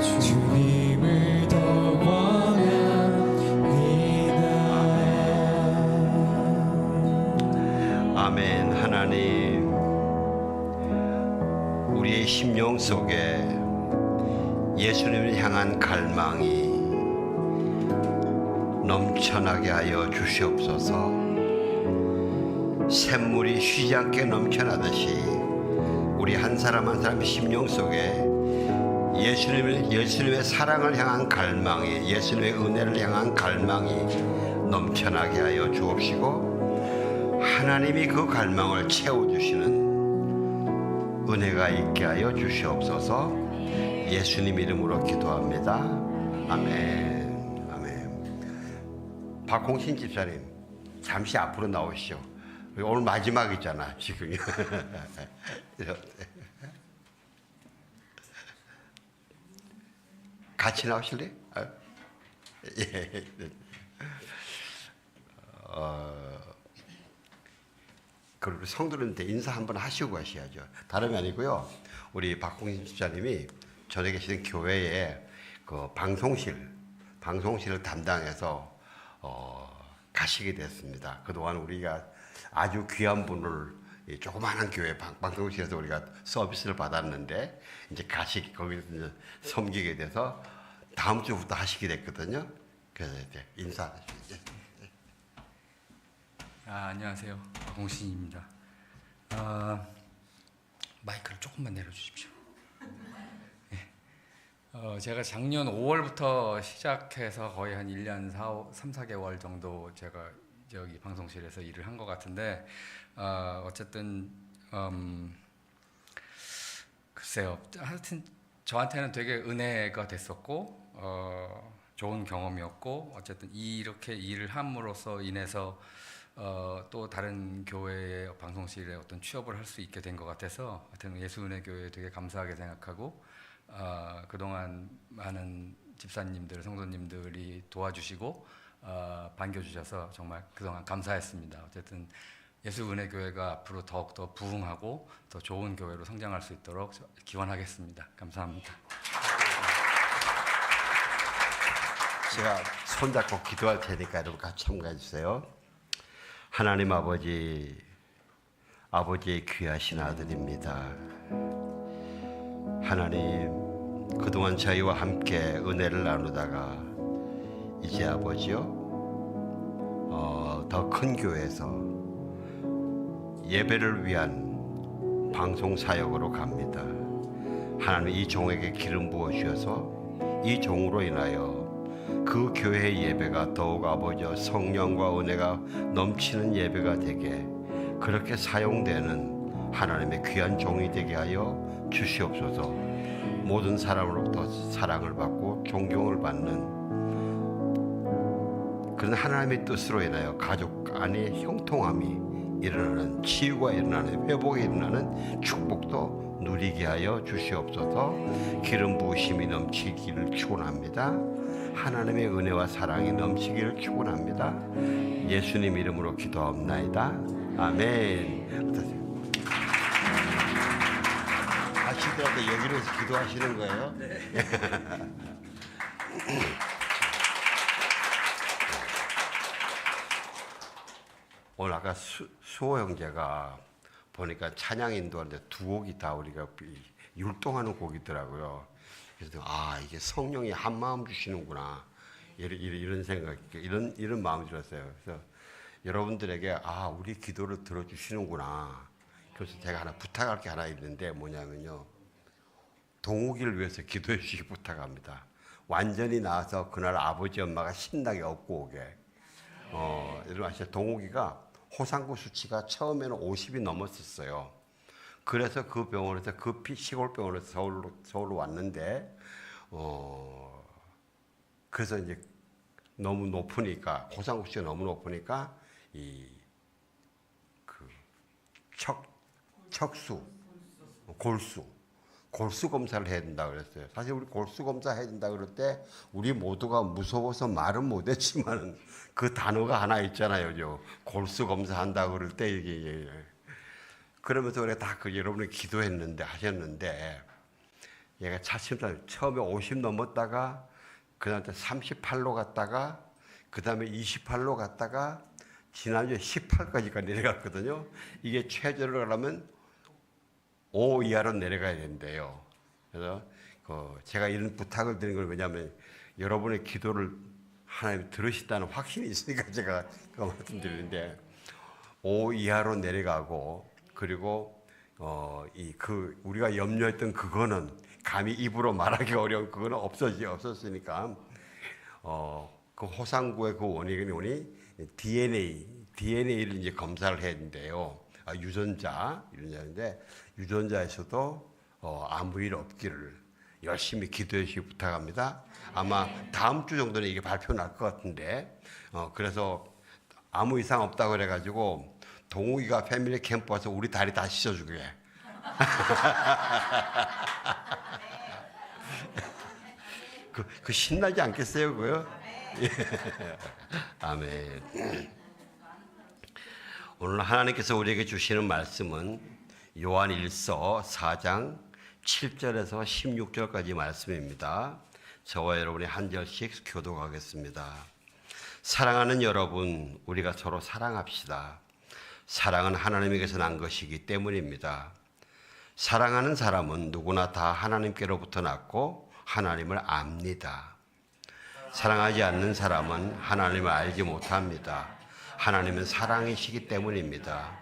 주님을 더 원합니다. 아멘. 하나님, 우리의 심령 속에 예수님을 향한 갈망이 넘쳐나게 하여 주시옵소서. 샘물이 쉬지 않게 넘쳐나듯이 우리 한 사람 한 사람의 심령 속에 예수님의 사랑을 향한 갈망이, 예수님의 은혜를 향한 갈망이 넘쳐나게 하여 주옵시고, 하나님이 그 갈망을 채워주시는 은혜가 있게 하여 주시옵소서. 예수님 이름으로 기도합니다. 아멘. 아멘. 박홍신 집사님, 잠시 앞으로 나오시죠. 오늘 마지막이잖아 지금. 같이 나오실래? 예. 그리고 성도님한테 인사 한번 하시고 가셔야죠. 다름이 아니고요, 우리 박홍신 집사님이 전에 계시는 교회에 그 방송실을 담당해서 가시게 됐습니다. 그동안 우리가 아주 귀한 분을 이 조그마한 교회 방송실에서 우리가 서비스를 받았는데, 이제 거기서 이제 섬기게 돼서 다음 주부터 하시게 됐거든요. 그래서 이제 인사하시죠. 안녕하세요, 박홍신입니다. 마이크를 조금만 내려주십시오. 네. 제가 작년 5월부터 시작해서 거의 한 1년 3, 4개월 정도 제가 여기 방송실에서 일을 한 것 같은데, 어쨌든 글쎄요, 하여튼 저한테는 되게 은혜가 됐었고, 좋은 경험이었고, 어쨌든 이렇게 일을 함으로써 인해서 또 다른 교회의 방송실에 어떤 취업을 할 수 있게 된 것 같아서, 하여튼 예수은혜교회에 되게 감사하게 생각하고, 그동안 많은 집사님들, 성도님들이 도와주시고 반겨주셔서 정말 그동안 감사했습니다. 어쨌든 예수은혜교회가 앞으로 더욱더 부흥하고 더 좋은 교회로 성장할 수 있도록 기원하겠습니다. 감사합니다. 제가 손잡고 기도할 테니까 여러분 같이 참가해 주세요. 하나님 아버지, 아버지의 귀하신 아들입니다. 하나님, 그동안 저희와 함께 은혜를 나누다가 이제 아버지요, 더 큰 교회에서 예배를 위한 방송 사역으로 갑니다. 하나님, 이 종에게 기름 부어 주셔서 이 종으로 인하여 그 교회의 예배가 더욱 아버지여 성령과 은혜가 넘치는 예배가 되게, 그렇게 사용되는 하나님의 귀한 종이 되게 하여 주시옵소서. 모든 사람으로부터 사랑을 받고 존경을 받는 그런 하나님의 뜻으로 인하여 가족 안에 형통함이 일어나는, 치유가 일어나는, 회복이 일어나는 축복도 누리게 하여 주시옵소서. 기름 부으심이 넘치기를 축원합니다. 하나님의 은혜와 사랑이 넘치기를 축원합니다. 예수님 이름으로 기도합나이다. 아멘. 어떠세요? 하시더라도 여기로 기도하시는 거예요? 네. 오늘 아까 수호 형제가 보니까 찬양 인도하는데 두 곡이 다 우리가 율동하는 곡이더라고요. 그래서 이게 성령이 한 마음 주시는구나, 이런 생각, 이런 마음이 들었어요. 그래서 여러분들에게 우리 기도를 들어주시는구나. 그래서 제가 하나 부탁할 게 하나 있는데, 뭐냐면요, 동욱이를 위해서 기도해 주시기 부탁합니다. 완전히 나와서 그날 아버지 엄마가 신나게 업고 오게. 여러분 아시죠? 동욱이가 호상구 수치가 처음에는 50이 넘었었어요. 그래서 그 병원에서 시골 병원에서 서울로 왔는데, 그래서 이제 너무 높으니까, 호상구 수치가 너무 높으니까 골수 검사를 해야 된다 그랬어요. 사실 우리 골수 검사 해야 된다 그럴 때 우리 모두가 무서워서 말은 못했지만 그 단어가 하나 있잖아요. 골수 검사 한다 그럴 때 이게 그러면서 우리가 다 여러분이 기도했는데 하셨는데, 얘가 차츰 처음에 50 넘었다가 그다음에 38로 갔다가 그다음에 28로 갔다가 지난주에 18까지가 내려갔거든요. 이게 최저를 하려면 5 이하로 내려가야 된대요. 그래서 제가 이런 부탁을 드린 걸 왜냐하면 여러분의 기도를 하나님 들으신다는 확신이 있으니까 제가 말씀드리는데 5 이하로 내려가고 그리고 우리가 염려했던 그거는 감히 입으로 말하기 어려운 그거는 없었으니까 그 호상구의 그 원인이 DNA를 이제 검사를 해야 된대요. 유전자인데 유전자에서도 아무 일 없기를 열심히 기도해 주시기 부탁합니다. 아마 다음 주 정도는 이게 발표 날 것 같은데 그래서 아무 이상 없다고 그래가지고 동욱이가 패밀리 캠프 와서 우리 다리 다 씻어주게. 그 신나지 않겠어요, 그요? 아멘. 오늘 하나님께서 우리에게 주시는 말씀은 요한 1서 4장 7절에서 16절까지 말씀입니다. 저와 여러분이 한 절씩 교독하겠습니다. 사랑하는 여러분, 우리가 서로 사랑합시다. 사랑은 하나님에게서 난 것이기 때문입니다. 사랑하는 사람은 누구나 다 하나님께로부터 났고 하나님을 압니다. 사랑하지 않는 사람은 하나님을 알지 못합니다. 하나님은 사랑이시기 때문입니다.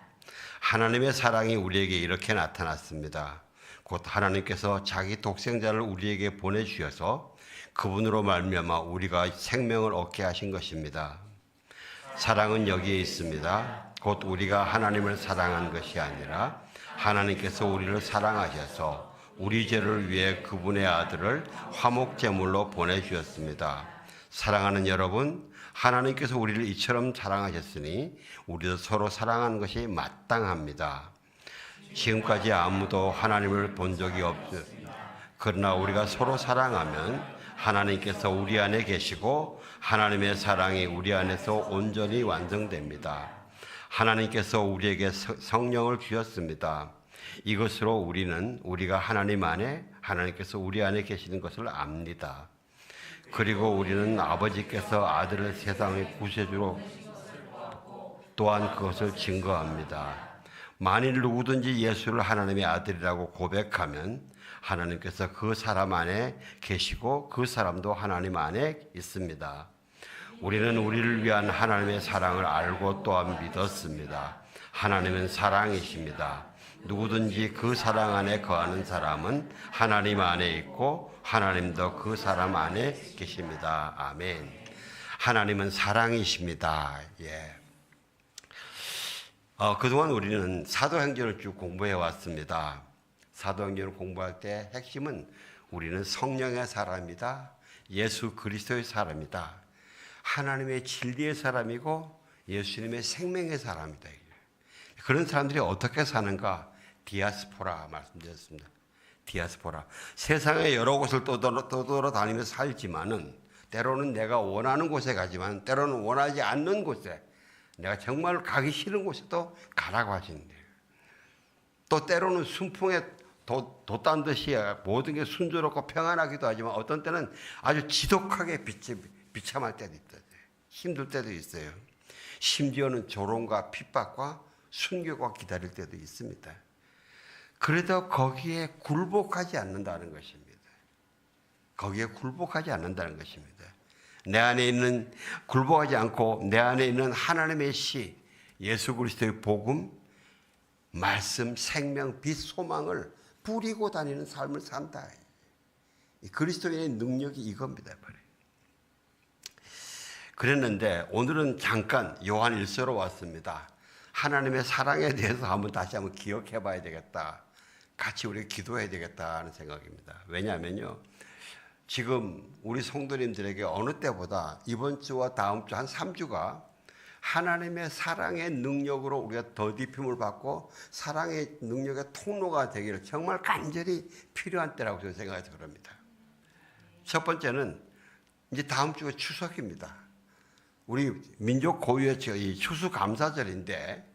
하나님의 사랑이 우리에게 이렇게 나타났습니다. 곧 하나님께서 자기 독생자를 우리에게 보내주셔서 그분으로 말미암아 우리가 생명을 얻게 하신 것입니다. 사랑은 여기에 있습니다. 곧 우리가 하나님을 사랑한 것이 아니라 하나님께서 우리를 사랑하셔서 우리 죄를 위해 그분의 아들을 화목제물로 보내주셨습니다. 사랑하는 여러분, 하나님께서 우리를 이처럼 사랑하셨으니 우리도 서로 사랑하는 것이 마땅합니다. 지금까지 아무도 하나님을 본 적이 없습니다. 그러나 우리가 서로 사랑하면 하나님께서 우리 안에 계시고 하나님의 사랑이 우리 안에서 온전히 완성됩니다. 하나님께서 우리에게 성령을 주셨습니다. 이것으로 우리가 하나님 안에, 하나님께서 우리 안에 계시는 것을 압니다. 그리고 우리는 아버지께서 아들을 세상의 구세주로 또한 그것을 증거합니다. 만일 누구든지 예수를 하나님의 아들이라고 고백하면 하나님께서 그 사람 안에 계시고 그 사람도 하나님 안에 있습니다. 우리는 우리를 위한 하나님의 사랑을 알고 또한 믿었습니다. 하나님은 사랑이십니다. 누구든지 그 사랑 안에 거하는 사람은 하나님 안에 있고 하나님도 그 사람 안에 계십니다. 아멘. 하나님은 사랑이십니다. 예. 그동안 우리는 사도행전을 쭉 공부해 왔습니다. 사도행전을 공부할 때 핵심은 우리는 성령의 사람이다. 예수 그리스도의 사람이다. 하나님의 진리의 사람이고 예수님의 생명의 사람이다. 그런 사람들이 어떻게 사는가? 디아스포라 말씀드렸습니다. 디아스포라. 세상의 여러 곳을 떠돌아다니면서 살지만은 때로는 내가 원하는 곳에 가지만 때로는 원하지 않는 곳에 내가 정말 가기 싫은 곳에도 가라고 하시는데요. 또 때로는 순풍에 돛단 듯이 모든 게 순조롭고 평안하기도 하지만 어떤 때는 아주 지독하게 비참할 때도 있어요. 힘들 때도 있어요. 심지어는 조롱과 핍박과 순교가 기다릴 때도 있습니다. 그래도 거기에 굴복하지 않는다는 것입니다. 거기에 굴복하지 않는다는 것입니다. 내 안에 있는 굴복하지 않고 내 안에 있는 하나님의 시, 예수 그리스도의 복음, 말씀, 생명, 빛, 소망을 뿌리고 다니는 삶을 산다. 그리스도인의 능력이 이겁니다. 그랬는데 오늘은 잠깐 요한 1서로 왔습니다. 하나님의 사랑에 대해서 다시 한번 기억해 봐야 되겠다. 같이 우리가 기도해야 되겠다 하는 생각입니다. 왜냐하면요. 지금 우리 성도님들에게 어느 때보다 이번 주와 다음 주 한 3주가 하나님의 사랑의 능력으로 우리가 더딥힘을 받고 사랑의 능력의 통로가 되기를 정말 간절히 필요한 때라고 저는 생각해서 그럽니다. 첫 번째는 이제 다음 주가 추석입니다. 우리 민족 고유의 이 추수감사절인데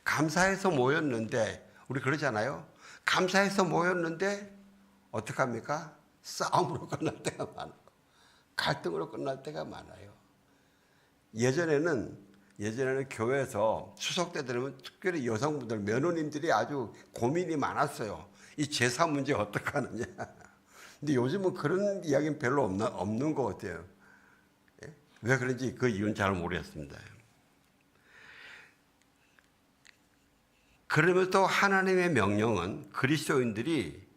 감사해서 모였는데 우리 그러잖아요. 감사해서 모였는데 어떡합니까? 싸움으로 끝날 때가 많아요. 갈등으로 끝날 때가 많아요. 예전에는 교회에서 추석 때 되면 특별히 여성분들, 며느님들이 아주 고민이 많았어요. 이 제사 문제 어떻게 하느냐. 근데 요즘은 그런 이야기는 별로 없는 것 같아요. 예? 왜 그런지 그 이유는 잘 모르겠습니다. 그러면서 또 하나님의 명령은 그리스도인들이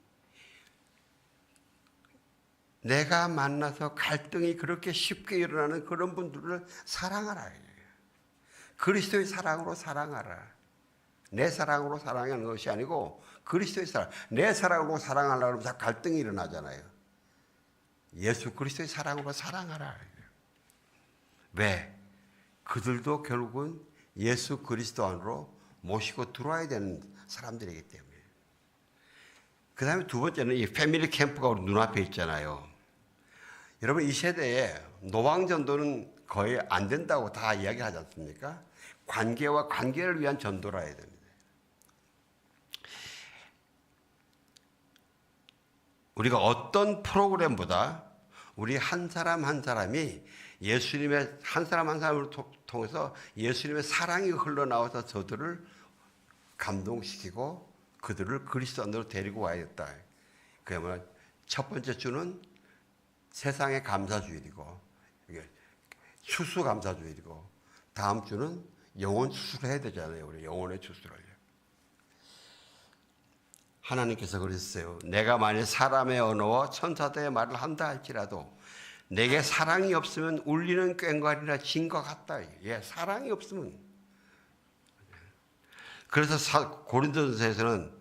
내가 만나서 갈등이 그렇게 쉽게 일어나는 그런 분들을 사랑하라. 그리스도의 사랑으로 사랑하라. 내 사랑으로 사랑하는 것이 아니고 그리스도의 사랑. 내 사랑으로 사랑하려고 하면 다 갈등이 일어나잖아요. 예수 그리스도의 사랑으로 사랑하라. 왜? 그들도 결국은 예수 그리스도 안으로 모시고 들어와야 되는 사람들이기 때문에. 그 다음에 두 번째는 이 패밀리 캠프가 우리 눈앞에 있잖아요. 여러분 이 세대에 노방전도는 거의 안 된다고 다 이야기하지 않습니까? 관계와 관계를 위한 전도라 해야 됩니다. 우리가 어떤 프로그램보다 우리 한 사람 한 사람이 예수님의 한 사람 한 사람을 통해서 예수님의 사랑이 흘러나와서 저들을 감동시키고 그들을 그리스도 안으로 데리고 와야겠다. 그러면 첫 번째 주는 세상의 감사주일이고 추수감사주일이고 다음 주는 영혼 추수를 해야 되잖아요. 우리 영혼의 추수를. 하나님께서 그러셨어요. 내가 만일 사람의 언어와 천사들의 말을 한다 할지라도 내게 사랑이 없으면 울리는 꽹과리나 진과 같다. 예, 사랑이 없으면. 그래서 고린도전서에서는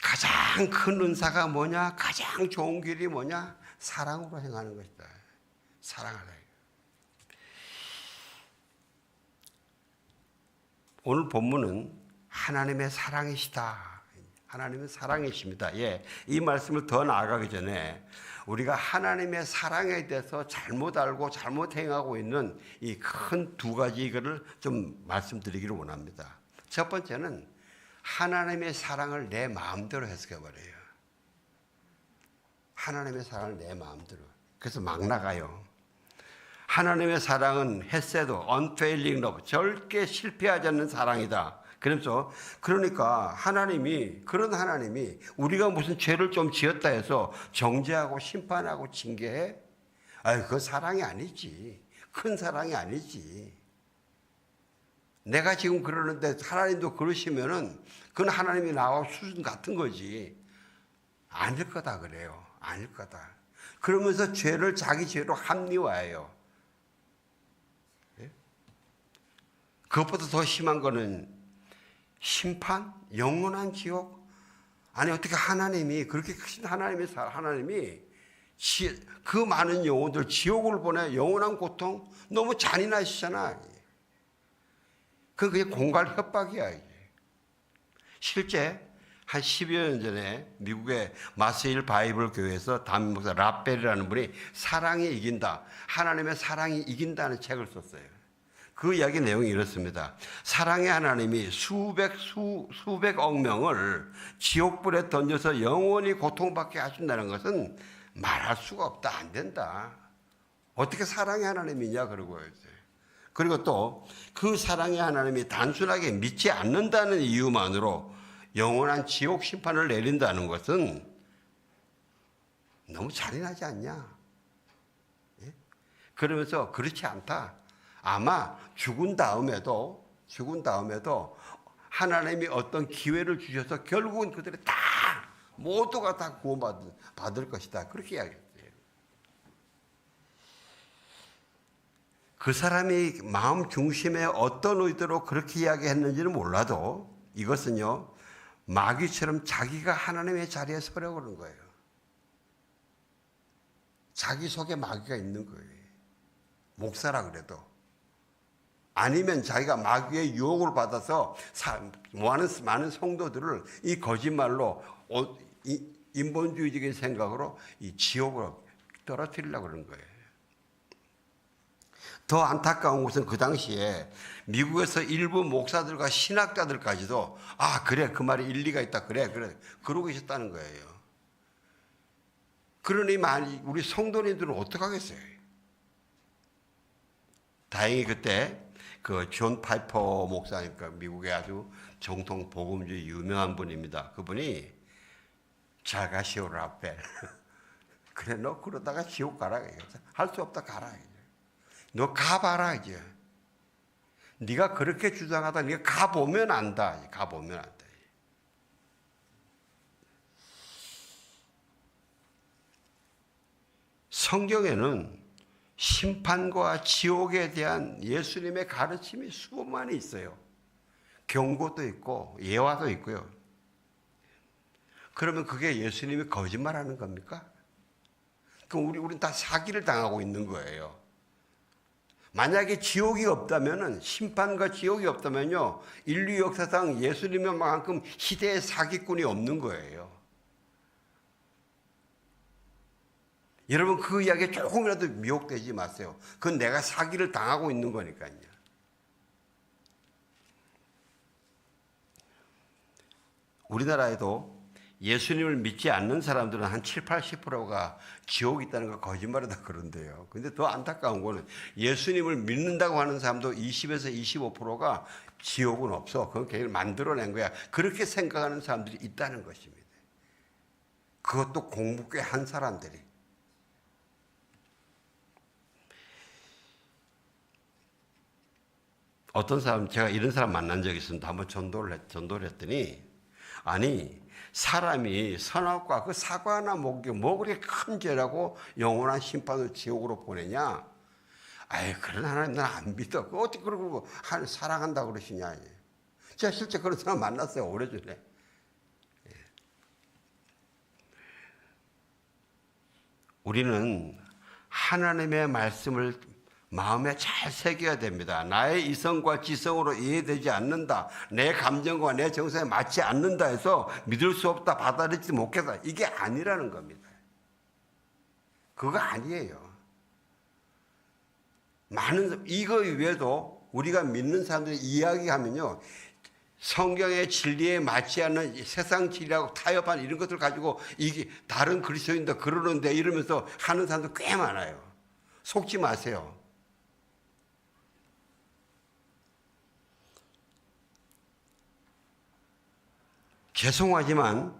가장 큰 은사가 뭐냐? 가장 좋은 길이 뭐냐? 사랑으로 행하는 것이다. 사랑하라. 오늘 본문은 하나님의 사랑이시다. 하나님은 사랑이십니다. 예, 이 말씀을 더 나아가기 전에 우리가 하나님의 사랑에 대해서 잘못 알고 잘못 행하고 있는 이 큰 두 가지 이거를 좀 말씀드리기를 원합니다. 첫 번째는 하나님의 사랑을 내 마음대로 해석해 버려요. 하나님의 사랑을 내 마음대로. 그래서 막 나가요. 하나님의 사랑은 햇새도 unfailing love, 절대 실패하지 않는 사랑이다. 그러니까 그런 하나님이 우리가 무슨 죄를 좀 지었다 해서 정죄하고 심판하고 징계해? 그건 사랑이 아니지. 큰 사랑이 아니지. 내가 지금 그러는데 하나님도 그러시면은 그건 하나님이 나와 수준 같은 거지. 아닐 거다 그래요. 아닐 거다. 그러면서 죄를 자기 죄로 합리화해요. 그것보다 더 심한 거는 심판? 영원한 지옥? 아니 어떻게 하나님이 그렇게 크신 하나님이 그 많은 영혼들 지옥을 보내 영원한 고통? 너무 잔인하시잖아. 그건 그냥 공갈 협박이야. 이게. 실제 한 10여 년 전에 미국의 마세일 바이블 교회에서 담임 목사 라벨이라는 분이 사랑이 이긴다. 하나님의 사랑이 이긴다는 책을 썼어요. 그 이야기 내용이 이렇습니다. 사랑의 하나님이 수백억 명을 지옥불에 던져서 영원히 고통받게 하신다는 것은 말할 수가 없다. 안 된다. 어떻게 사랑의 하나님이냐 그러고 그리고 또 그 사랑의 하나님이 단순하게 믿지 않는다는 이유만으로 영원한 지옥 심판을 내린다는 것은 너무 잔인하지 않냐. 예? 그러면서 그렇지 않다. 아마 죽은 다음에도 하나님이 어떤 기회를 주셔서 결국은 그들이 다 모두가 다 구원받을 것이다. 그렇게 이야기했어요. 그 사람이 마음 중심에 어떤 의도로 그렇게 이야기했는지는 몰라도 이것은요 마귀처럼 자기가 하나님의 자리에 서려고 그러는 거예요. 자기 속에 마귀가 있는 거예요. 목사라 그래도. 아니면 자기가 마귀의 유혹을 받아서 많은 성도들을 이 거짓말로 인본주의적인 생각으로 이 지옥으로 떨어뜨리려고 그러는 거예요. 더 안타까운 것은 그 당시에 미국에서 일부 목사들과 신학자들까지도 그래 그 말이 일리가 있다 그러고 계셨다는 거예요. 그러니 우리 성도님들은 어떡하겠어요? 다행히 그때 그 존 파이퍼 목사님, 그 미국의 아주 정통 복음주의 유명한 분입니다. 그분이 잘 가시오라 앞에. 그래, 너 그러다가 지옥 가라. 할 수 없다, 가라. 너 가봐라, 이제. 네가 그렇게 주장하다 네가 가보면 안다. 가보면 안다. 성경에는 심판과 지옥에 대한 예수님의 가르침이 수많이 있어요. 경고도 있고 예화도 있고요. 그러면 그게 예수님이 거짓말하는 겁니까? 그럼 우리는 다 사기를 당하고 있는 거예요. 만약에 지옥이 없다면은, 심판과 지옥이 없다면요, 인류 역사상 예수님만큼 희대의 사기꾼이 없는 거예요. 여러분, 그 이야기에 조금이라도 미혹되지 마세요. 그건 내가 사기를 당하고 있는 거니까요. 우리나라에도 예수님을 믿지 않는 사람들은 한 7, 80%가 지옥이 있다는 거 거짓말이다 그런데요. 근데 더 안타까운 거는 예수님을 믿는다고 하는 사람도 20에서 25%가 지옥은 없어. 그건 걔를 만들어낸 거야. 그렇게 생각하는 사람들이 있다는 것입니다. 그것도 공부 꽤 한 사람들이. 어떤 사람, 제가 이런 사람 만난 적이 있습니다. 한번 전도를 했더니, 아니, 사람이 선악과 그 사과나 목이 뭐 그렇게 큰 죄라고 영원한 심판을 지옥으로 보내냐? 아이, 그런 하나님 나는 안 믿어. 어떻게 그러고 사랑한다고 그러시냐? 제가 실제 그런 사람 만났어요, 오래전에. 우리는 하나님의 말씀을 마음에 잘 새겨야 됩니다. 나의 이성과 지성으로 이해되지 않는다. 내 감정과 내 정서에 맞지 않는다 해서 믿을 수 없다, 받아들이지 못하겠다. 이게 아니라는 겁니다. 그거 아니에요. 이거 외에도 우리가 믿는 사람들이 이야기하면요, 성경의 진리에 맞지 않는 세상 진리하고 타협한 이런 것들 가지고 이게 다른 그리스도인도 그러는데 이러면서 하는 사람도 꽤 많아요. 속지 마세요. 죄송하지만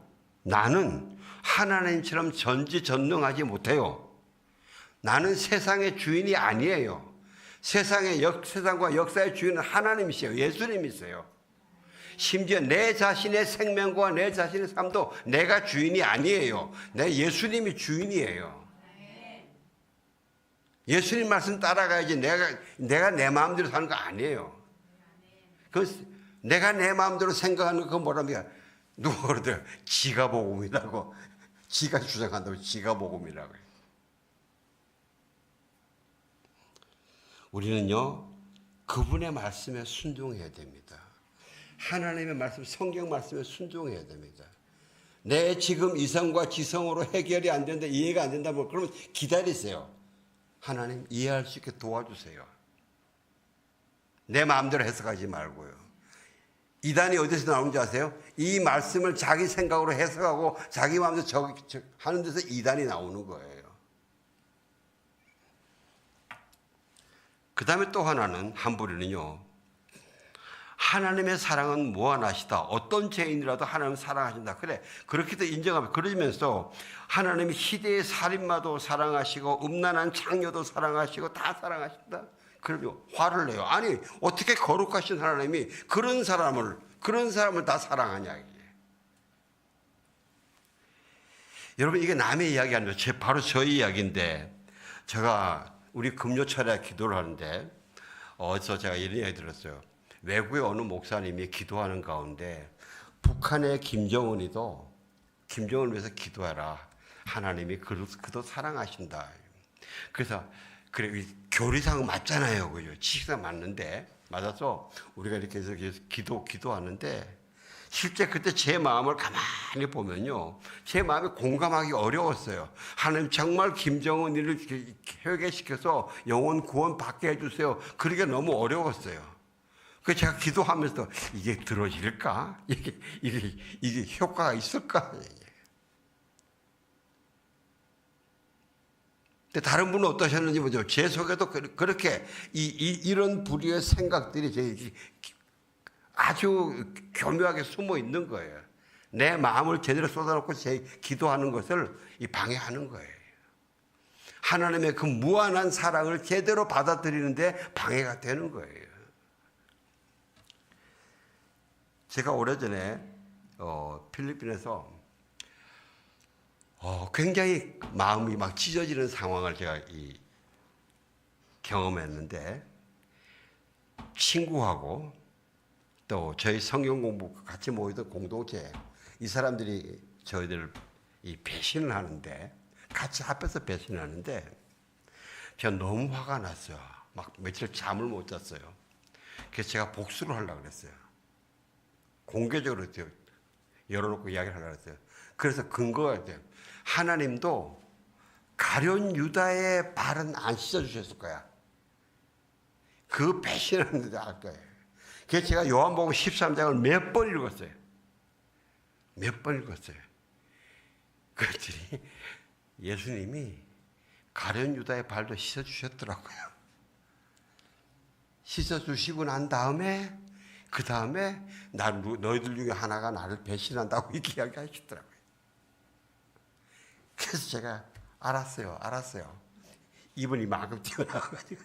나는 하나님처럼 전지전능하지 못해요. 나는 세상의 주인이 아니에요. 세상과 역사의 주인은 하나님이세요. 예수님이세요. 심지어 내 자신의 생명과 내 자신의 삶도 내가 주인이 아니에요. 내 예수님이 주인이에요. 예수님 말씀 따라가야지 내가 내 마음대로 사는 거 아니에요. 내가 내 마음대로 생각하는 거 그거 뭐랍니까? 누가 그러더라. 지가 복음이라고. 지가 주장한다고 지가 복음이라고. 우리는요, 그분의 말씀에 순종해야 됩니다. 하나님의 말씀, 성경 말씀에 순종해야 됩니다. 내 지금 이성과 지성으로 해결이 안 된다, 이해가 안 된다, 그러면 기다리세요. 하나님 이해할 수 있게 도와주세요. 내 마음대로 해석하지 말고요. 이단이 어디서 나오는지 아세요? 이 말씀을 자기 생각으로 해석하고 자기 마음대로 하는 데서 이단이 나오는 거예요. 그 다음에 또 하나는, 한 부류는요, 하나님의 사랑은 무한하시다. 어떤 죄인이라도 하나님을 사랑하신다. 그래, 그렇게도 인정하면, 그러면서 하나님이 희대의 살인마도 사랑하시고 음란한 창녀도 사랑하시고 다 사랑하신다. 그러면 화를 내요. 아니, 어떻게 거룩하신 하나님이 그런 사람을 다 사랑하냐. 이게. 여러분, 이게 남의 이야기 아니에요. 바로 저희 이야기인데, 제가 우리 금요철에 기도를 하는데, 어디서 제가 이런 이야기 들었어요. 외국의 어느 목사님이 기도하는 가운데, 북한의 김정은이도 김정은을 위해서 기도해라. 하나님이 그도 사랑하신다. 그래서, 그래, 교리상 맞잖아요. 그죠? 지식상 맞는데, 맞아서 우리가 이렇게 해서 기도하는데, 실제 그때 제 마음을 가만히 보면요, 제 마음이 공감하기 어려웠어요. 하나님 정말 김정은이를 회개시켜서 영혼 구원 받게 해주세요. 그러기가 너무 어려웠어요. 그래서 제가 기도하면서 이게 들어질까? 이게 효과가 있을까? 근데 다른 분은 어떠셨는지 모르죠. 제 속에도 그렇게 이런 부류의 생각들이 아주 교묘하게 숨어 있는 거예요. 내 마음을 제대로 쏟아놓고 제 기도하는 것을 방해하는 거예요. 하나님의 그 무한한 사랑을 제대로 받아들이는데 방해가 되는 거예요. 제가 오래전에 필리핀에서 굉장히 마음이 막 찢어지는 상황을 제가 경험했는데, 친구하고 또 저희 성경 공부 같이 모이던 공동체, 이 사람들이 저희들 배신을 하는데, 같이 합해서 배신을 하는데, 제가 너무 화가 났어요. 막 며칠 잠을 못 잤어요. 그래서 제가 복수를 하려고 그랬어요. 공개적으로 열어놓고 이야기를 하려고 했어요. 그래서 근거가 돼요. 하나님도 가룟 유다의 발은 안 씻어주셨을 거야. 그 배신하는 데도 알 거예요. 그래서 제가 요한복음 13장을 몇 번 읽었어요. 몇 번 읽었어요. 그랬더니 예수님이 가룟 유다의 발도 씻어주셨더라고요. 씻어주시고 난 다음에 그 다음에 너희들 중에 하나가 나를 배신한다고 이렇게 이야기하시더라고요. 그래서 제가 알았어요. 이분이 마구 튀어나와가지고.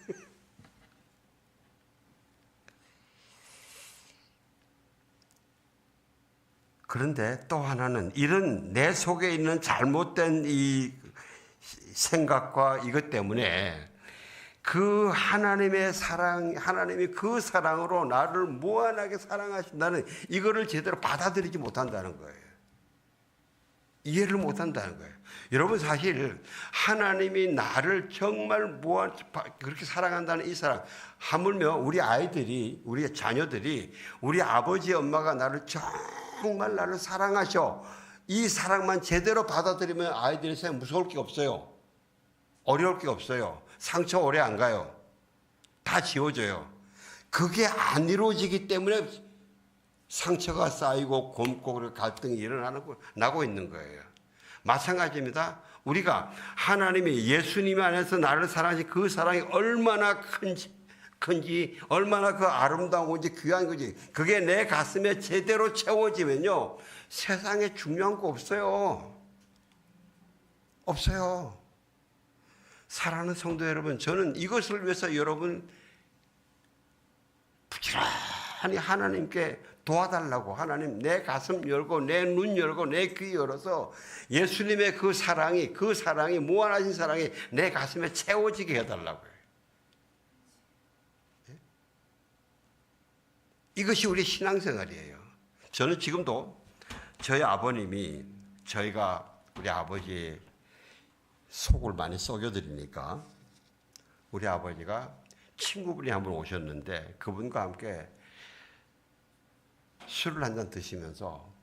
그런데 또 하나는 이런 내 속에 있는 잘못된 이 생각과 이것 때문에 그 하나님의 사랑, 하나님이 그 사랑으로 나를 무한하게 사랑하신다는 이거를 제대로 받아들이지 못한다는 거예요. 이해를 못한다는 거예요. 여러분, 사실 하나님이 나를 정말 그렇게 사랑한다는 이 사랑, 하물며 우리 아이들이, 우리 자녀들이, 우리 아버지 엄마가 나를 정말 나를 사랑하셔, 이 사랑만 제대로 받아들이면 아이들이 생각 무서울 게 없어요. 어려울 게 없어요. 상처 오래 안 가요. 다 지워져요. 그게 안 이루어지기 때문에 상처가 쌓이고 곪고 갈등이 일어나고 있는 거예요. 마찬가지입니다. 우리가 하나님이 예수님 안에서 나를 사랑하신 그 사랑이 얼마나 큰지 얼마나 그 아름다운 건지 귀한 건지, 그게 내 가슴에 제대로 채워지면요, 세상에 중요한 거 없어요. 없어요. 사랑하는 성도 여러분, 저는 이것을 위해서 여러분 부지런히 하나님께 도와달라고, 하나님 내 가슴 열고 내 눈 열고 내 귀 열어서 예수님의 그 사랑이 무한하신 사랑이 내 가슴에 채워지게 해달라고요. 이것이 우리 신앙생활이에요. 저는 지금도 저희 아버님이, 저희가 우리 아버지의 속을 많이 썩여드리니까 우리 아버지가 친구분이 한 분 오셨는데, 그분과 함께 술을 한 잔 드시면서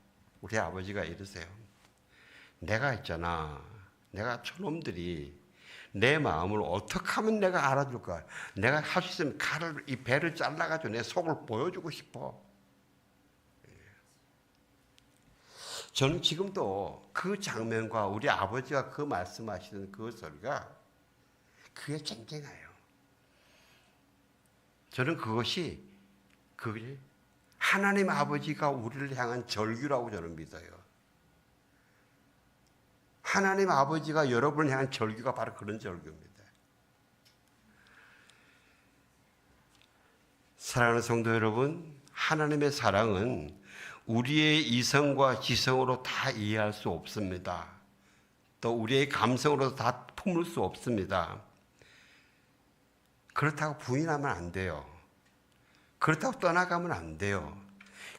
우리 아버지가 이러세요. 내가 있잖아, 내가 저놈들이 내 마음을 어떻게 하면 내가 알아줄까? 내가 할 수 있으면 이 배를 잘라가지고 내 속을 보여주고 싶어. 저는 지금도 그 장면과 우리 아버지가 그 말씀하시는 그 소리가 그게 쨍쨍해요. 저는 그것이 하나님 아버지가 우리를 향한 절규라고 저는 믿어요. 하나님 아버지가 여러분을 향한 절규가 바로 그런 절규입니다. 사랑하는 성도 여러분, 하나님의 사랑은 우리의 이성과 지성으로 다 이해할 수 없습니다. 또 우리의 감성으로도 다 품을 수 없습니다. 그렇다고 부인하면 안 돼요. 그렇다고 떠나가면 안 돼요.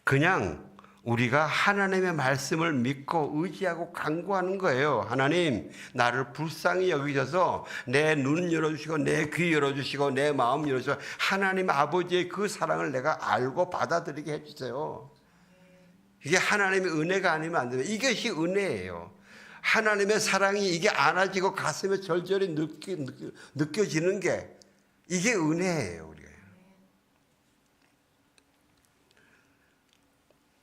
그냥 우리가 하나님의 말씀을 믿고 의지하고 간구하는 거예요. 하나님, 나를 불쌍히 여기셔서 내 눈 열어주시고 내 귀 열어주시고 내 마음 열어주시고 하나님 아버지의 그 사랑을 내가 알고 받아들이게 해주세요. 이게 하나님의 은혜가 아니면 안 됩니다. 이것이 은혜예요. 하나님의 사랑이 이게 안아지고 가슴에 절절히 느껴지는 게 이게 은혜예요. 우리가.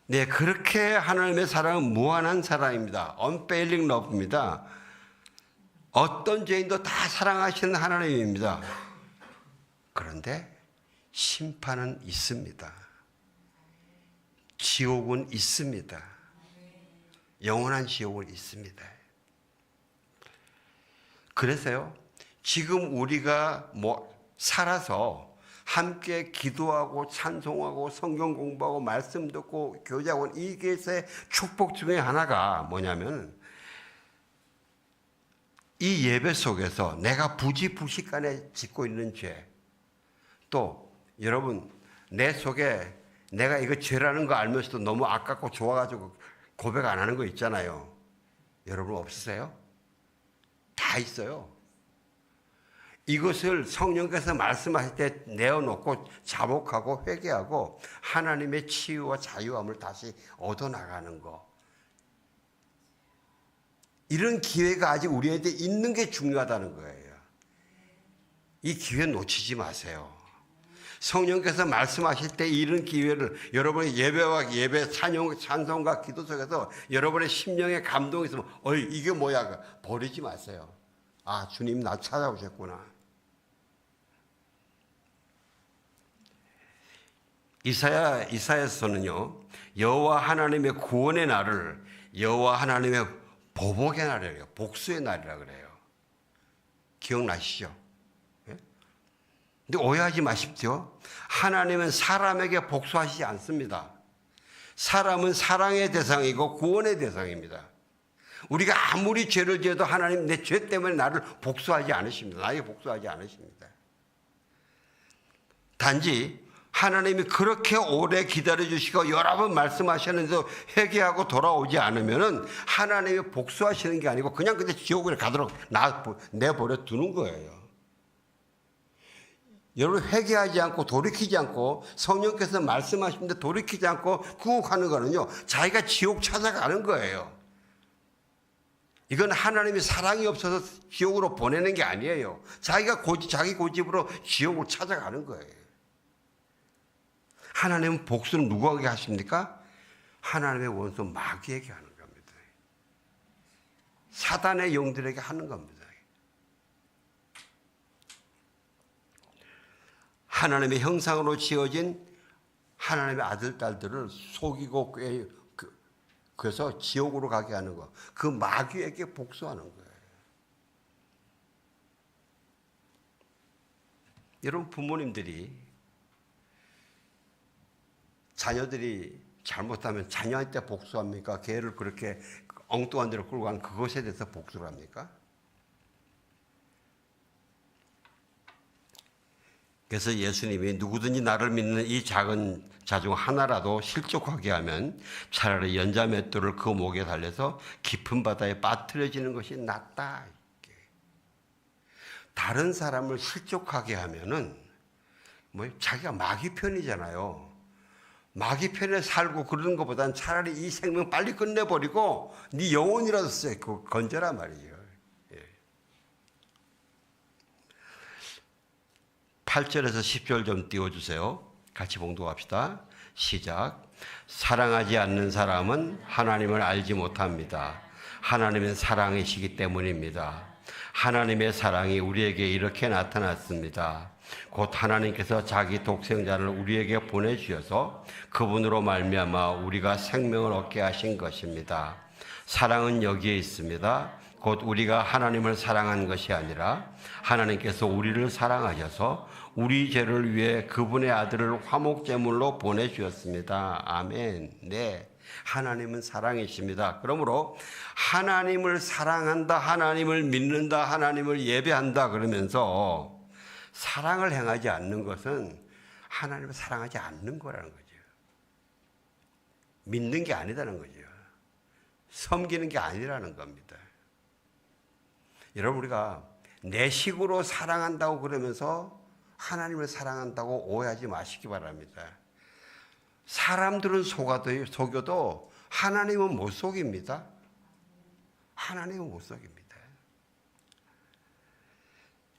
네, 그렇게 하나님의 사랑은 무한한 사랑입니다. Unfailing love입니다. 어떤 죄인도 다 사랑하시는 하나님입니다. 그런데 심판은 있습니다. 지옥은 있습니다. 영원한 지옥은 있습니다. 그래서요, 지금 우리가 살아서 함께 기도하고 찬송하고 성경 공부하고 말씀 듣고 교제하고 이것의 축복 중에 하나가 뭐냐면, 이 예배 속에서 내가 부지불식간에 짓고 있는 죄, 또 여러분 내 속에 내가 이거 죄라는 거 알면서도 너무 아깝고 좋아가지고 고백 안 하는 거 있잖아요. 여러분 없으세요? 다 있어요. 이것을 성령께서 말씀하실 때 내어놓고 자복하고 회개하고 하나님의 치유와 자유함을 다시 얻어나가는 거. 이런 기회가 아직 우리한테 있는 게 중요하다는 거예요. 이 기회 놓치지 마세요. 성령께서 말씀하실 때 이런 기회를 여러분의 예배와 예배 찬송과 기도 속에서 여러분의 심령에 감동이 있으면 이게 뭐야 버리지 마세요. 아, 주님 나 찾아오셨구나. 이사야서는요, 여호와 하나님의 구원의 날을 여호와 하나님의 보복의 날이래요. 복수의 날이라 그래요. 기억나시죠? 근데 오해하지 마십시오. 하나님은 사람에게 복수하시지 않습니다. 사람은 사랑의 대상이고 구원의 대상입니다. 우리가 아무리 죄를 지어도 하나님 내 죄 때문에 나를 복수하지 않으십니다. 나에게 복수하지 않으십니다. 단지 하나님이 그렇게 오래 기다려주시고 여러 번 말씀하셨는데도 회개하고 돌아오지 않으면 하나님이 복수하시는 게 아니고 그냥 지옥에 가도록 내버려 두는 거예요. 여러분 회개하지 않고 돌이키지 않고 성령께서 말씀하시는데 돌이키지 않고 구속하는 거는요, 자기가 지옥 찾아가는 거예요. 이건 하나님이 사랑이 없어서 지옥으로 보내는 게 아니에요. 자기 고집으로 지옥을 찾아가는 거예요. 하나님은 복수는 누구에게 하십니까? 하나님의 원수 마귀에게 하는 겁니다. 사단의 영들에게 하는 겁니다. 하나님의 형상으로 지어진 하나님의 아들, 딸들을 속이고 그래서 지옥으로 가게 하는 거. 그 마귀에게 복수하는 거예요. 여러분 부모님들이 자녀들이 잘못하면 자녀한테 복수합니까? 걔를 그렇게 엉뚱한 데로 끌고 가는 그것에 대해서 복수를 합니까? 그래서 예수님이 누구든지 나를 믿는 이 작은 자 중 하나라도 실족하게 하면 차라리 연자맷돌을 그 목에 달려서 깊은 바다에 빠뜨려지는 것이 낫다. 다른 사람을 실족하게 하면은 자기가 마귀 편이잖아요. 마귀 편에 살고 그러는 것보다는 차라리 이 생명 빨리 끝내버리고 네 영혼이라도 써 건져라 말이에요. 8절에서 10절 좀 띄워주세요. 같이 봉독합시다. 시작. 사랑하지 않는 사람은 하나님을 알지 못합니다. 하나님은 사랑이시기 때문입니다. 하나님의 사랑이 우리에게 이렇게 나타났습니다. 곧 하나님께서 자기 독생자를 우리에게 보내주셔서 그분으로 말미암아 우리가 생명을 얻게 하신 것입니다. 사랑은 여기에 있습니다. 곧 우리가 하나님을 사랑한 것이 아니라 하나님께서 우리를 사랑하셔서 우리 죄를 위해 그분의 아들을 화목제물로 보내주셨습니다. 아멘. 네, 하나님은 사랑이십니다. 그러므로 하나님을 사랑한다, 하나님을 믿는다, 하나님을 예배한다 그러면서 사랑을 행하지 않는 것은 하나님을 사랑하지 않는 거라는 거죠. 믿는 게 아니다는 거죠. 섬기는 게 아니라는 겁니다. 여러분 우리가 내 식으로 사랑한다고 그러면서 하나님을 사랑한다고 오해하지 마시기 바랍니다. 사람들은 속여도 하나님은 못 속입니다. 하나님은 못 속입니다.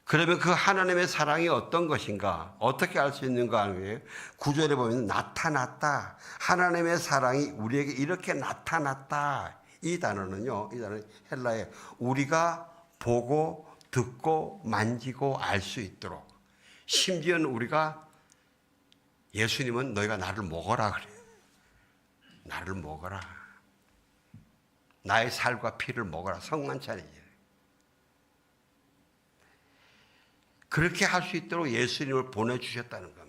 그러면 그 하나님의 사랑이 어떤 것인가? 어떻게 알 수 있는가 하는 거예요. 9절에 보면 나타났다. 하나님의 사랑이 우리에게 이렇게 나타났다. 이 단어는요, 이 단어는 헬라에 우리가 보고 듣고 만지고 알 수 있도록, 심지어는 우리가 예수님은 너희가 나를 먹어라 그래요. 나를 먹어라. 나의 살과 피를 먹어라. 성만찬이에요. 그렇게 할 수 있도록 예수님을 보내주셨다는 겁니다.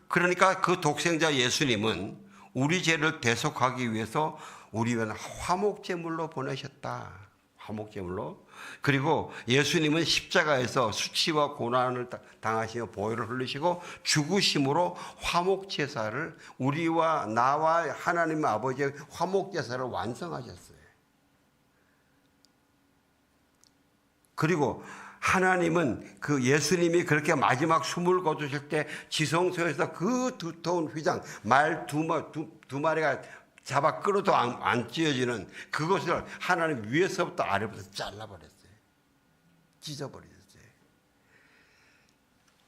그러니까 그 독생자 예수님은 우리 죄를 대속하기 위해서 우리는 화목제물로 보내셨다. 화목제물로. 그리고 예수님은 십자가에서 수치와 고난을 당하시며 보혈을 흘리시고 죽으심으로 화목제사를, 우리와 나와 하나님 아버지의 화목제사를 완성하셨어요. 그리고 하나님은 그 예수님이 그렇게 마지막 숨을 거두실 때 지성소에서 그 두터운 휘장, 말 두 마리가 잡아 끌어도 안 찢어지는 그것을 하나님 위에서부터 아래부터 잘라버렸어요. 찢어버렸어요.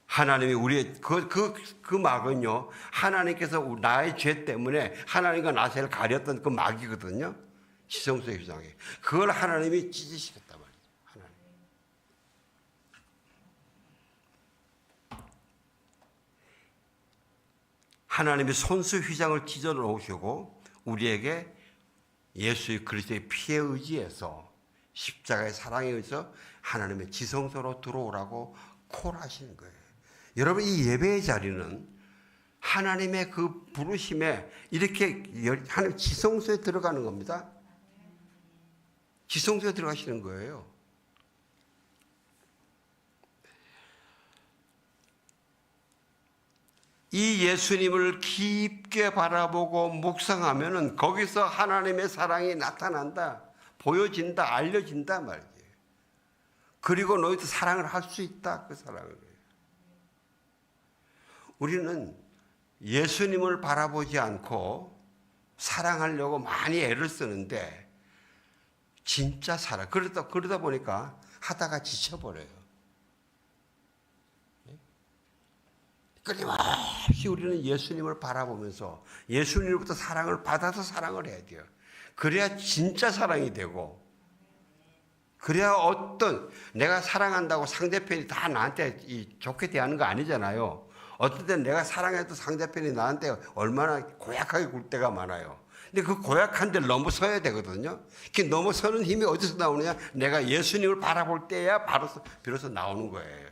하나님이 우리의 그 막은요, 하나님께서 나의 죄 때문에 하나님과 나 사이를 가렸던 그 막이거든요. 지성소의 휘장이. 그걸 하나님이 찢으시겠단 말이에요. 하나님이 손수 휘장을 찢어 놓으시고 우리에게 예수의 그리스도의 피에 의지해서, 십자가의 사랑에 의해서 하나님의 지성소로 들어오라고 콜하시는 거예요. 여러분, 이 예배의 자리는 하나님의 그 부르심에 이렇게 하나님 지성소에 들어가는 겁니다. 지성소에 들어가시는 거예요. 이 예수님을 깊게 바라보고 묵상하면은 거기서 하나님의 사랑이 나타난다, 보여진다, 알려진다 말이에요. 그리고 너희도 사랑을 할 수 있다, 그 사랑을. 우리는 예수님을 바라보지 않고 사랑하려고 많이 애를 쓰는데 진짜 사랑, 그러다 보니까 하다가 지쳐버려요. 끊임없이 우리는 예수님을 바라보면서 예수님으로부터 사랑을 받아서 사랑을 해야 돼요. 그래야 진짜 사랑이 되고, 그래야 내가 사랑한다고 상대편이 다 나한테 좋게 대하는 거 아니잖아요. 어떤 때는 내가 사랑해도 상대편이 나한테 얼마나 고약하게 굴 때가 많아요. 근데 그 고약한 데를 넘어서야 되거든요. 그 넘어서는 힘이 어디서 나오느냐? 내가 예수님을 바라볼 때야 비로소 나오는 거예요.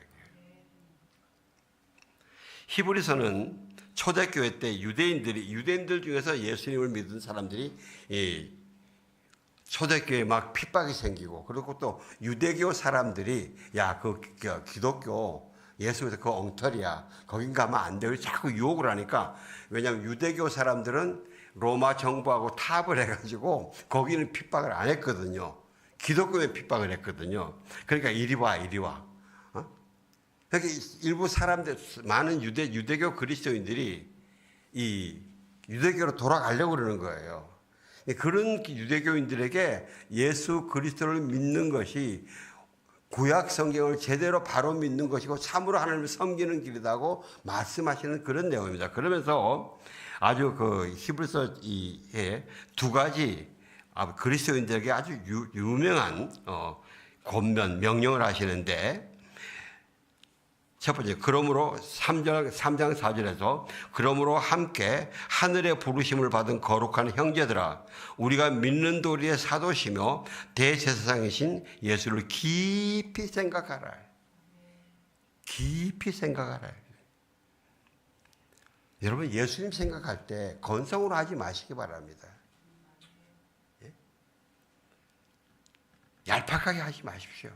히브리서는 초대교회 때 유대인들 중에서 예수님을 믿은 사람들이 초대교회에 막 핍박이 생기고, 그리고 또 유대교 사람들이 그 기독교 예수에서 그 엉터리야, 거긴 가면 안 돼, 자꾸 유혹을 하니까, 왜냐하면 유대교 사람들은 로마 정부하고 타협을 해가지고 거기는 핍박을 안 했거든요. 기독교에 핍박을 했거든요. 그러니까 이리 와. 그러니까 일부 사람들, 많은 유대교 그리스도인들이 이 유대교로 돌아가려고 그러는 거예요. 그런 유대교인들에게 예수 그리스도를 믿는 것이 구약 성경을 제대로 바로 믿는 것이고 참으로 하나님을 섬기는 길이라고 말씀하시는 그런 내용입니다. 그러면서 아주 그 히브리서 이에 두 가지 그리스도인들에게 아주 유명한 권면, 명령을 하시는데, 첫 번째, 그러므로 3장 4절에서 그러므로 함께 하늘의 부르심을 받은 거룩한 형제들아, 우리가 믿는 도리의 사도시며 대제사장이신 예수를 깊이 생각하라. 깊이 생각하라. 여러분, 예수님 생각할 때 건성으로 하지 마시기 바랍니다. 얄팍하게 하지 마십시오.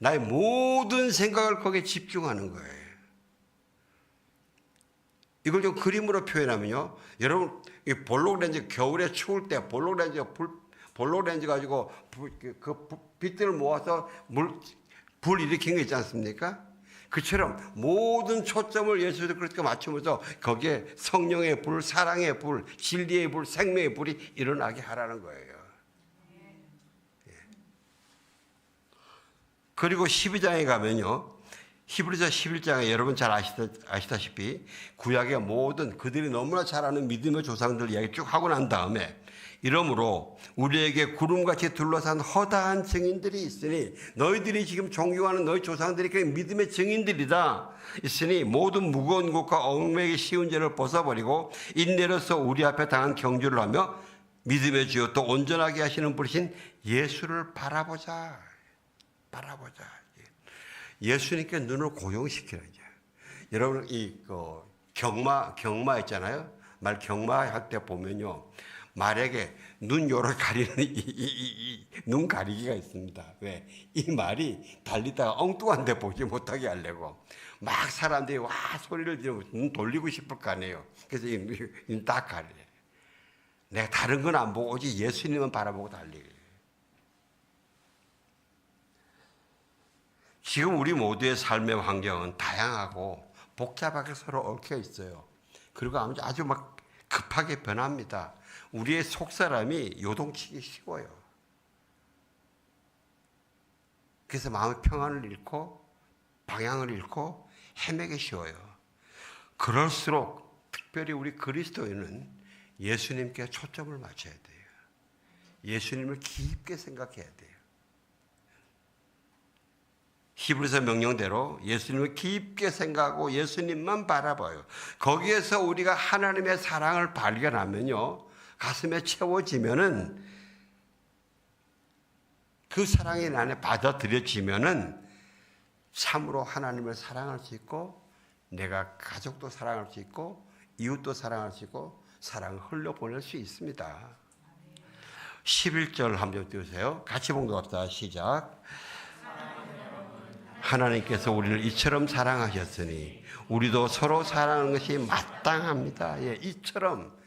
나의 모든 생각을 거기에 집중하는 거예요. 이걸 좀 그림으로 표현하면요, 여러분, 이 볼록렌즈, 겨울에 추울 때 볼록렌즈 가지고 그 빛들을 모아서 불 일으킨 거 있지 않습니까? 그처럼 모든 초점을 예수님께 그렇게 맞추면서 거기에 성령의 불, 사랑의 불, 진리의 불, 생명의 불이 일어나게 하라는 거예요. 그리고 12장에 가면요, 히브리서 11장에 여러분 잘 아시다시피 구약의 모든 그들이 너무나 잘 아는 믿음의 조상들 이야기 쭉 하고 난 다음에 이러므로 우리에게 구름같이 둘러싼 허다한 증인들이 있으니 너희들이 지금 존경하는 너희 조상들이 그 믿음의 증인들이다 있으니 모든 무거운 것과 얽매이기 쉬운 죄를 벗어버리고 인내로서 우리 앞에 당한 경주를 하며 믿음의 주요 또 온전하게 하시는 분이신 예수를 바라보자. 예수님께 눈을 고용시키는 거죠. 여러분 경마 있잖아요. 말 경마할 때 보면요. 말에게 눈 요를 가리는 눈 가리기가 있습니다. 왜? 이 말이 달리다가 엉뚱한 데 보지 못하게 하려고. 막 사람들이 와 소리를 지르고 눈 돌리고 싶을 거 아니에요. 그래서 눈 딱 가려요. 내가 다른 건 안 보고 오직 예수님만 바라보고 달리게. 지금 우리 모두의 삶의 환경은 다양하고 복잡하게 서로 얽혀 있어요. 그리고 아주 막 급하게 변합니다. 우리의 속사람이 요동치기 쉬워요. 그래서 마음의 평안을 잃고 방향을 잃고 헤매기 쉬워요. 그럴수록 특별히 우리 그리스도인은 예수님께 초점을 맞춰야 돼요. 예수님을 깊게 생각해야 돼요. 히브리서 명령대로 예수님을 깊게 생각하고 예수님만 바라봐요. 거기에서 우리가 하나님의 사랑을 발견하면요. 가슴에 채워지면은 그 사랑이 내 안에 받아들여지면은 참으로 하나님을 사랑할 수 있고 내가 가족도 사랑할 수 있고 이웃도 사랑할 수 있고 사랑을 흘려보낼 수 있습니다. 11절 한번 띄우세요. 같이 봉독합시다. 시작. 하나님께서 우리를 이처럼 사랑하셨으니 우리도 서로 사랑하는 것이 마땅합니다. 예, 이처럼.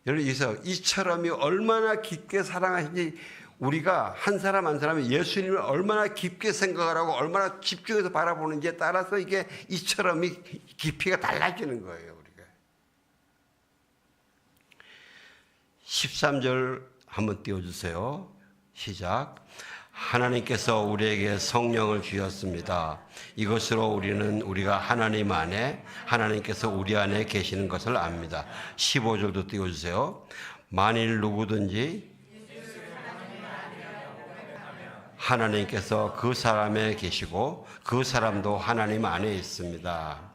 여러분 여기서 이처럼이 얼마나 깊게 사랑하신지 우리가 한 사람 한 사람이 예수님을 얼마나 깊게 생각을 하고 얼마나 집중해서 바라보는지에 따라서 이게 이처럼이 깊이가 달라지는 거예요. 우리가 13절 한번 띄워주세요. 시작. 하나님께서 우리에게 성령을 주셨습니다. 이것으로 우리가 하나님 안에 하나님께서 우리 안에 계시는 것을 압니다. 15절도 띄워주세요. 만일 누구든지 하나님께서 그 사람에 계시고 그 사람도 하나님 안에 있습니다.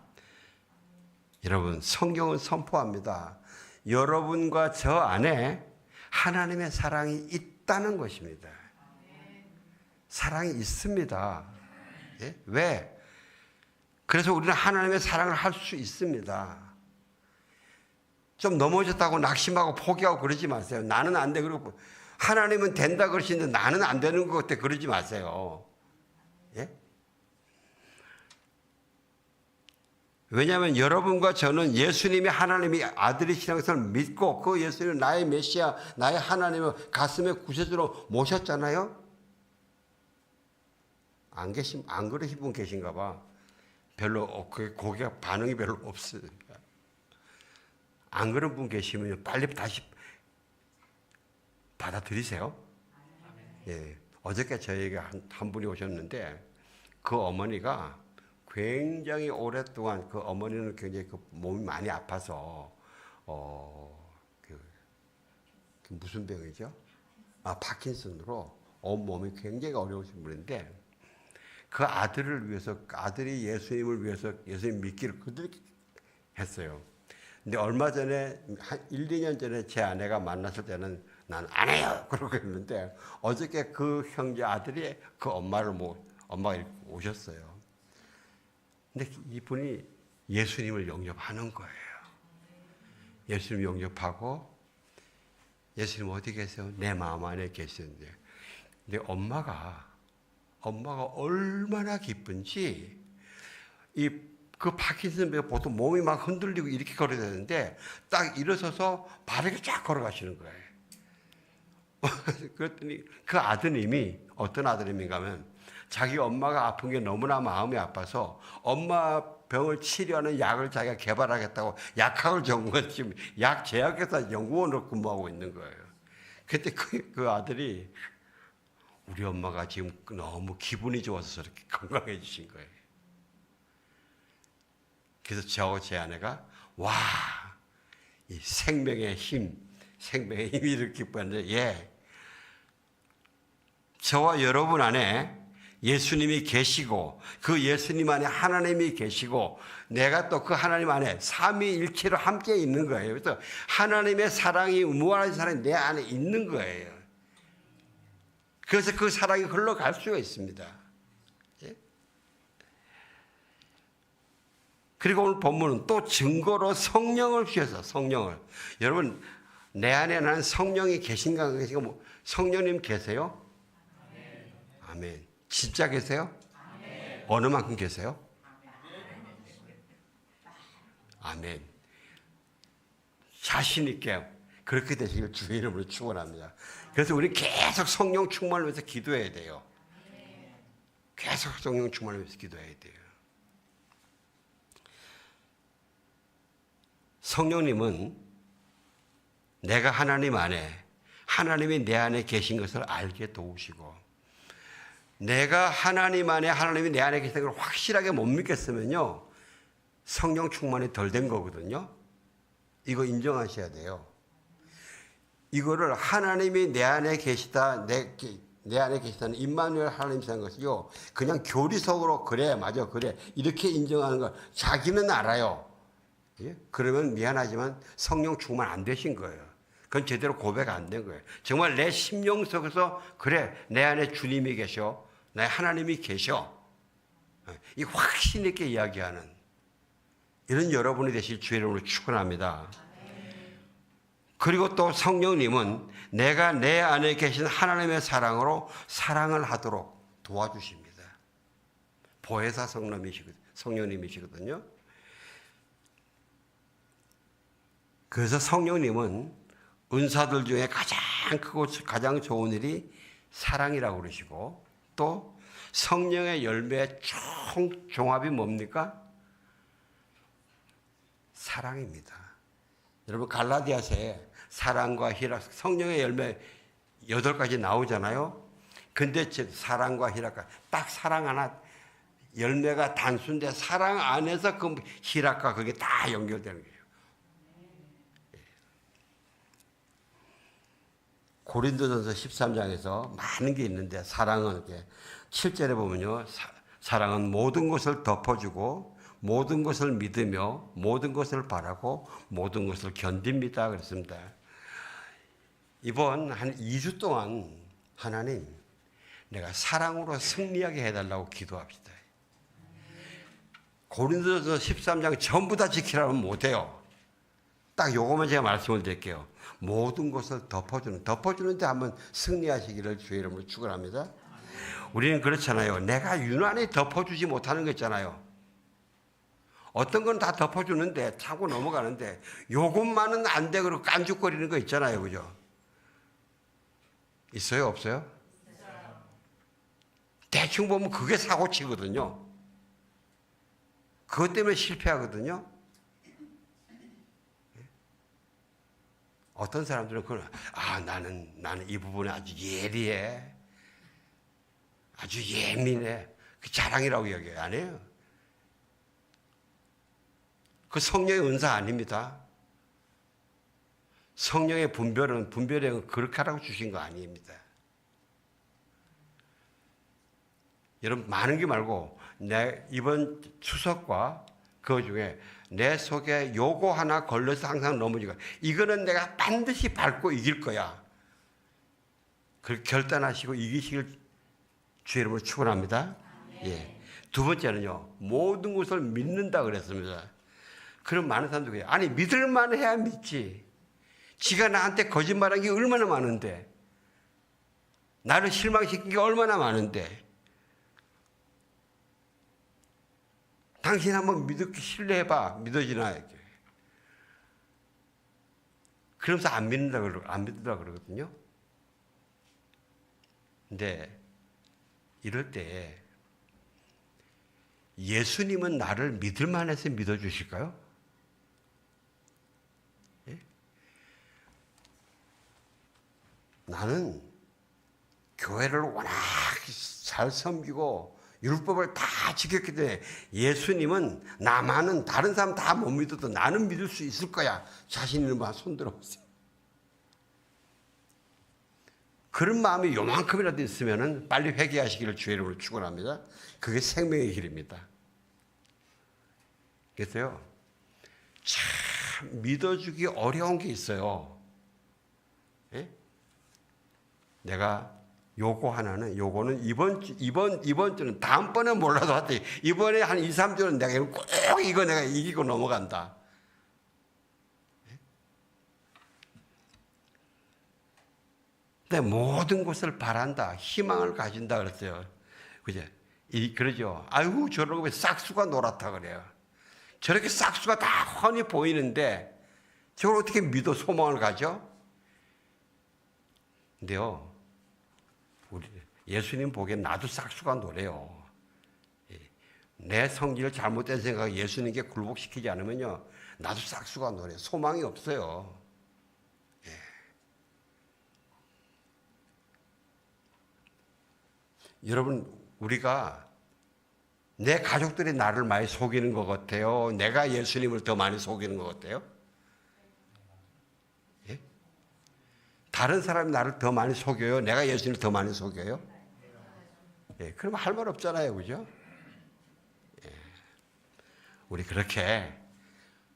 여러분 성경은 선포합니다. 여러분과 저 안에 하나님의 사랑이 있다는 것입니다. 사랑이 있습니다. 예? 왜? 그래서 우리는 하나님의 사랑을 할 수 있습니다. 좀 넘어졌다고 낙심하고 포기하고 그러지 마세요. 나는 안 돼. 그러고 하나님은 된다 그러시는데 나는 안 되는 것 같아. 그러지 마세요. 예? 왜냐하면 여러분과 저는 예수님이 하나님이 아들이시라는 것을 믿고 그 예수님을 나의 메시아, 나의 하나님을 가슴의 구세주로 모셨잖아요. 안 그러신 분 계신가 봐. 별로 고개가 반응이 별로 없어요. 안 그런 분 계시면 빨리 다시 받아들이세요. 예. 어저께 저에게 한 분이 오셨는데 그 어머니가 굉장히 오랫동안 그 어머니는 굉장히 그 몸이 많이 아파서 무슨 병이죠? 파킨슨으로 온몸이 굉장히 어려우신 분인데 그 아들을 위해서 아들이 예수님을 위해서 예수님 믿기를 그들이 했어요. 근데 얼마 전에 한 1, 2년 전에 제 아내가 만났을 때는 난 안 해요 그러고 했는데 어저께 그 형제 아들이 그 엄마가 오셨어요. 근데 이분이 예수님을 영접하는 거예요. 예수님 영접하고 예수님 어디 계세요? 내 마음 안에 계시는데 근데 엄마가 얼마나 기쁜지 그 파킨슨병 보통 몸이 막 흔들리고 이렇게 걸어야 되는데 딱 일어서서 바르게 쫙 걸어가시는 거예요. 그랬더니 그 아드님이 어떤 아드님인가 하면 자기 엄마가 아픈 게 너무나 마음이 아파서 엄마 병을 치료하는 약을 자기가 개발하겠다고 약학을 전공해서 지금 약 제약회사 연구원으로 근무하고 있는 거예요. 그때 그 아들이 우리 엄마가 지금 너무 기분이 좋아서 저렇게 건강해지신 거예요. 그래서 저하고 제 아내가 이 생명의 힘, 생명의 힘이 이렇게 기뻐하는데, 예. 저와 여러분 안에 예수님이 계시고 그 예수님 안에 하나님이 계시고 내가 또 그 하나님 안에 삼위일체로 함께 있는 거예요. 그래서 하나님의 사랑이 무한한 사랑이 내 안에 있는 거예요. 그래서 그 사랑이 흘러갈 수가 있습니다. 예? 그리고 오늘 본문은 또 증거로 성령을 주셔서 성령을 여러분 내 안에 나는 성령이 계신가 계신가 뭐 성령님 계세요? 아멘. 진짜 계세요? 아멘. 어느 만큼 계세요? 아멘. 자신 있게 그렇게 되시길 주의 이름으로 축원합니다. 그래서 우리 계속 성령 충만을 위해서 기도해야 돼요. 계속 성령 충만을 위해서 기도해야 돼요. 성령님은 내가 하나님 안에 하나님이 내 안에 계신 것을 알게 도우시고 내가 하나님 안에 하나님이 내 안에 계신 걸 확실하게 못 믿겠으면요 성령 충만이 덜 된 거거든요. 이거 인정하셔야 돼요. 이거를 하나님이 내 안에 계시다 내 안에 계시다는 임마누엘 하나님이라는 것이요 그냥 교리석으로 그래 맞아 그래 이렇게 인정하는 거 자기는 알아요. 예? 그러면 미안하지만 성령 충만 안 되신 거예요. 그건 제대로 고백 안 된 거예요. 정말 내 심령 속에서 그래 내 안에 주님이 계셔 내 하나님이 계셔 이 확신 있게 이야기하는 이런 여러분이 되실 주의 이름으로 축원합니다. 그리고 또 성령님은 내가 내 안에 계신 하나님의 사랑으로 사랑을 하도록 도와주십니다. 보혜사 성령님이시거든요. 그래서 성령님은 은사들 중에 가장 크고 가장 좋은 일이 사랑이라고 그러시고 또 성령의 열매의 종합이 뭡니까? 사랑입니다. 여러분 갈라디아서에 사랑과 희락, 성령의 열매 8가지 나오잖아요. 근데 사랑과 희락과 딱 사랑 하나 열매가 단순데 사랑 안에서 그 희락과 그게 다 연결되는 거예요. 고린도전서 13장에서 많은 게 있는데 사랑은 이렇게 7절에 보면요. 사랑은 모든 것을 덮어주고 모든 것을 믿으며 모든 것을 바라고 모든 것을 견딥니다. 그랬습니다. 이번 한 2주 동안 하나님 내가 사랑으로 승리하게 해달라고 기도합시다. 고린도전서 13장 전부 다 지키라면 못해요. 딱 요거만 제가 말씀을 드릴게요. 모든 것을 덮어주는데 한번 승리하시기를 주의 이름으로 축원합니다. 우리는 그렇잖아요. 내가 유난히 덮어주지 못하는 거 있잖아요. 어떤 건 다 덮어주는데 차고 넘어가는데 요것만은 안 돼 그러고 깐죽거리는 거 있잖아요. 그죠? 있어요? 없어요? 대충 보면 그게 사고치거든요. 그것 때문에 실패하거든요. 어떤 사람들은 나는 이 부분에 아주 예리해. 아주 예민해. 그 자랑이라고 얘기해요. 안 해요. 그 성령의 은사 아닙니다. 성령의 분별은 그렇게 하라고 주신 거 아닙니다. 여러분 많은 게 말고 이번 추석과 그 중에 내 속에 요거 하나 걸려서 항상 넘어지고 이거는 내가 반드시 밟고 이길 거야. 그렇게 결단하시고 이기시길 주의 이름으로 축원합니다. 예. 두 번째는요. 모든 것을 믿는다 그랬습니다. 그럼 많은 사람들이 그래요. 아니 믿을만 해야 믿지. 지가 나한테 거짓말한 게 얼마나 많은데 나를 실망시킨 게 얼마나 많은데 당신 한번 신뢰해봐. 믿어지나 이렇게. 그러면서 안 믿는다 그러거든요. 근데 이럴 때 예수님은 나를 믿을만 해서 믿어주실까요? 예? 나는 교회를 워낙 잘 섬기고 율법을 다 지켰기 때문에 예수님은 나만은 다른 사람 다 못 믿어도 나는 믿을 수 있을 거야. 자신 있는 분 손 들어보세요. 그런 마음이 요만큼이라도 있으면은 빨리 회개하시기를 주의 이름으로 축원합니다. 그게 생명의 길입니다. 그래서요, 참 믿어주기 어려운 게 있어요. 예? 내가 요거 하나는, 요거는 이번 주는 다음번엔 몰라도 하여튼 이번에 한 2, 3주는 내가 꼭 이거 내가 이기고 넘어간다. 내 모든 것을 바란다, 희망을 가진다 그랬어요. 그죠? 그러죠. 아이고, 저러고 왜 싹수가 노랗다 그래요. 저렇게 싹수가 다 훤히 보이는데 저걸 어떻게 믿어 소망을 가져? 근데요, 우리 예수님 보기엔 나도 싹수가 노래요. 내 성질을 잘못된 생각을 예수님께 굴복시키지 않으면요, 나도 싹수가 노래. 소망이 없어요. 여러분, 우리가 내 가족들이 나를 많이 속이는 것 같아요? 내가 예수님을 더 많이 속이는 것 같아요? 예? 다른 사람이 나를 더 많이 속여요? 내가 예수님을 더 많이 속여요? 예, 그러면 할 말 없잖아요, 그죠? 예. 우리 그렇게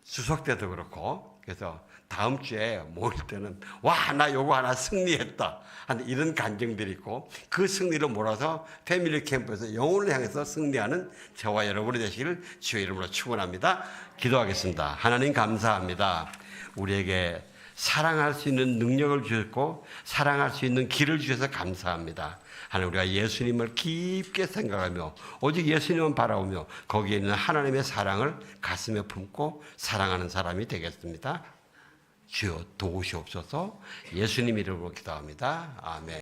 추석 때도 그렇고, 그래서 다음 주에 모일 때는 와, 나 요거 하나 승리했다 하는 이런 감정들이 있고, 그 승리를 몰아서 패밀리 캠프에서 영혼을 향해서 승리하는 저와 여러분이 되시기를 주의 이름으로 축원합니다. 기도하겠습니다. 하나님 감사합니다. 우리에게 사랑할 수 있는 능력을 주셨고 사랑할 수 있는 길을 주셔서 감사합니다. 하나님, 우리가 예수님을 깊게 생각하며 오직 예수님만 바라보며 거기에 있는 하나님의 사랑을 가슴에 품고 사랑하는 사람이 되겠습니다. 주여 도우시옵소서. 예수님 이름으로 기도합니다. 아멘.